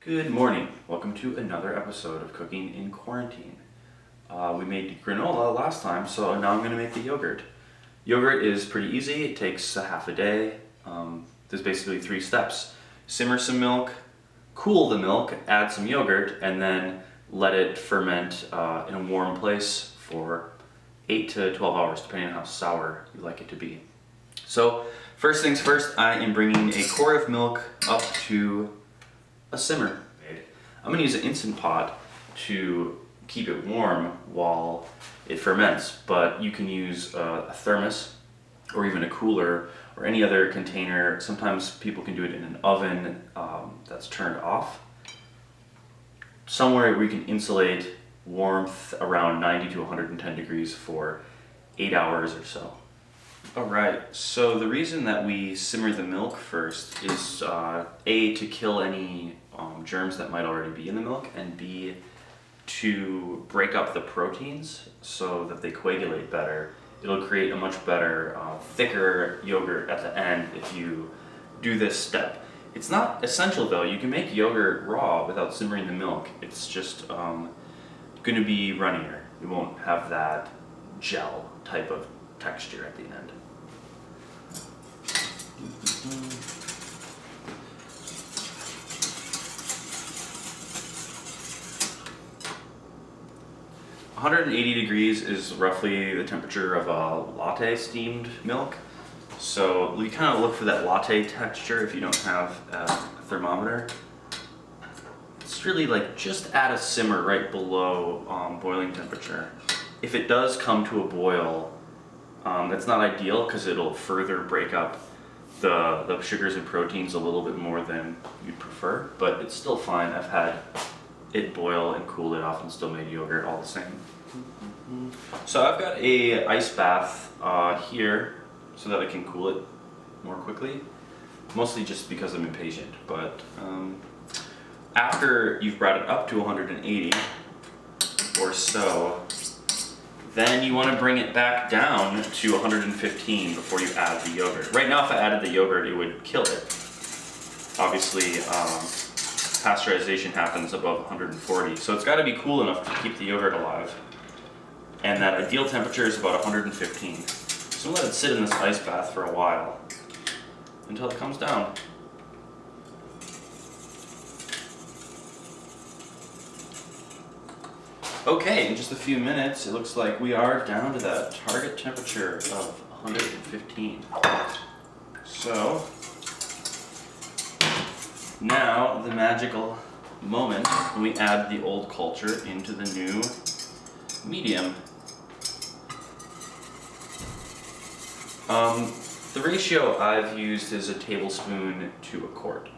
Good morning. Welcome to another episode of Cooking in Quarantine. We made granola last time, so now I'm going to make the yogurt. Yogurt is pretty easy. It takes a half a day. There's basically 3 steps. Simmer some milk, cool the milk, add some yogurt, and then let it ferment in a warm place for 8 to 12 hours, depending on how sour you like it to be. So, first things first, I am bringing a quart of milk up to a simmer. I'm going to use an Instant Pot to keep it warm while it ferments, but you can use a thermos or even a cooler or any other container. Sometimes people can do it in an oven that's turned off. Somewhere we can insulate warmth around 90 to 110 degrees for 8 hours or so. Alright, so the reason that we simmer the milk first is A, to kill any germs that might already be in the milk, and B, to break up the proteins so that they coagulate better. It'll create a much better, thicker yogurt at the end if you do this step. It's not essential though. You can make yogurt raw without simmering the milk. It's just going to be runnier. You won't have that gel type of texture at the end. 180 degrees is roughly the temperature of a latte steamed milk. So you kind of look for that latte texture if you don't have a thermometer. It's really like just at a simmer right below boiling temperature. If it does come to a boil, that's not ideal because it'll further break up the sugars and proteins a little bit more than you'd prefer, but it's still fine. I've had it boil and cool it off and still made yogurt all the same. So I've got a ice bath here so that I can cool it more quickly, mostly just because I'm impatient, but after you've brought it up to 180 or so, then you want to bring it back down to 115 before you add the yogurt. Right now if I added the yogurt it would kill it. Obviously pasteurization happens above 140, so it's got to be cool enough to keep the yogurt alive. And that ideal temperature is about 115. So let it sit in this ice bath for a while until it comes down. Okay, in just a few minutes it looks like we are down to that target temperature of 115. So now the magical moment when we add the old culture into the new medium. The ratio I've used is a tablespoon to a quart,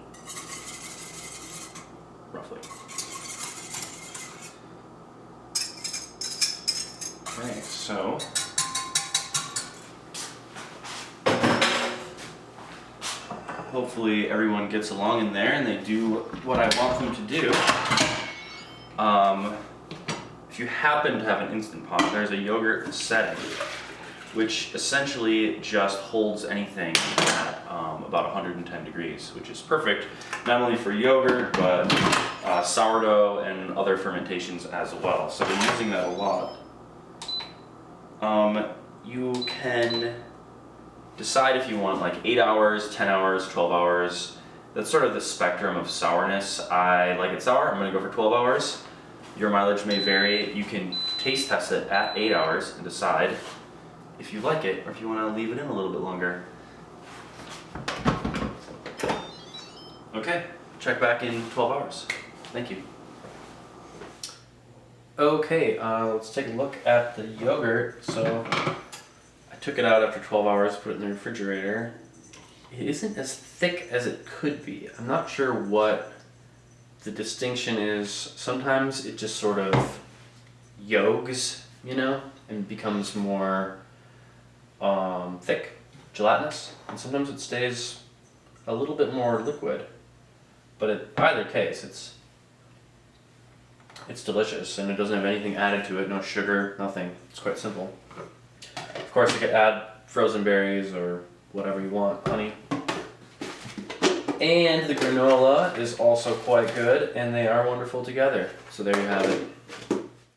roughly. Okay, so hopefully everyone gets along in there and they do what I want them to do. If you happen to have an Instant Pot, there's a yogurt setting, which essentially just holds anything at about 110 degrees, which is perfect not only for yogurt, but sourdough and other fermentations as well. So we're using that a lot. You can decide if you want like 8 hours, 10 hours, 12 hours. That's sort of the spectrum of sourness. I like it sour, I'm going to go for 12 hours. Your mileage may vary. You can taste test it at 8 hours and decide if you like it or if you want to leave it in a little bit longer. Okay, check back in 12 hours. Thank you. Okay, let's take a look at the yogurt. So I took it out after 12 hours, put it in the refrigerator. It isn't as thick as it could be. I'm not sure what the distinction is. Sometimes it just sort of yogs, and becomes more thick, gelatinous, and sometimes it stays a little bit more liquid. But in either case, it's delicious, and it doesn't have anything added to it, no sugar, nothing. It's quite simple. Of course, you could add frozen berries or whatever you want, honey. And the granola is also quite good, and they are wonderful together. So there you have it.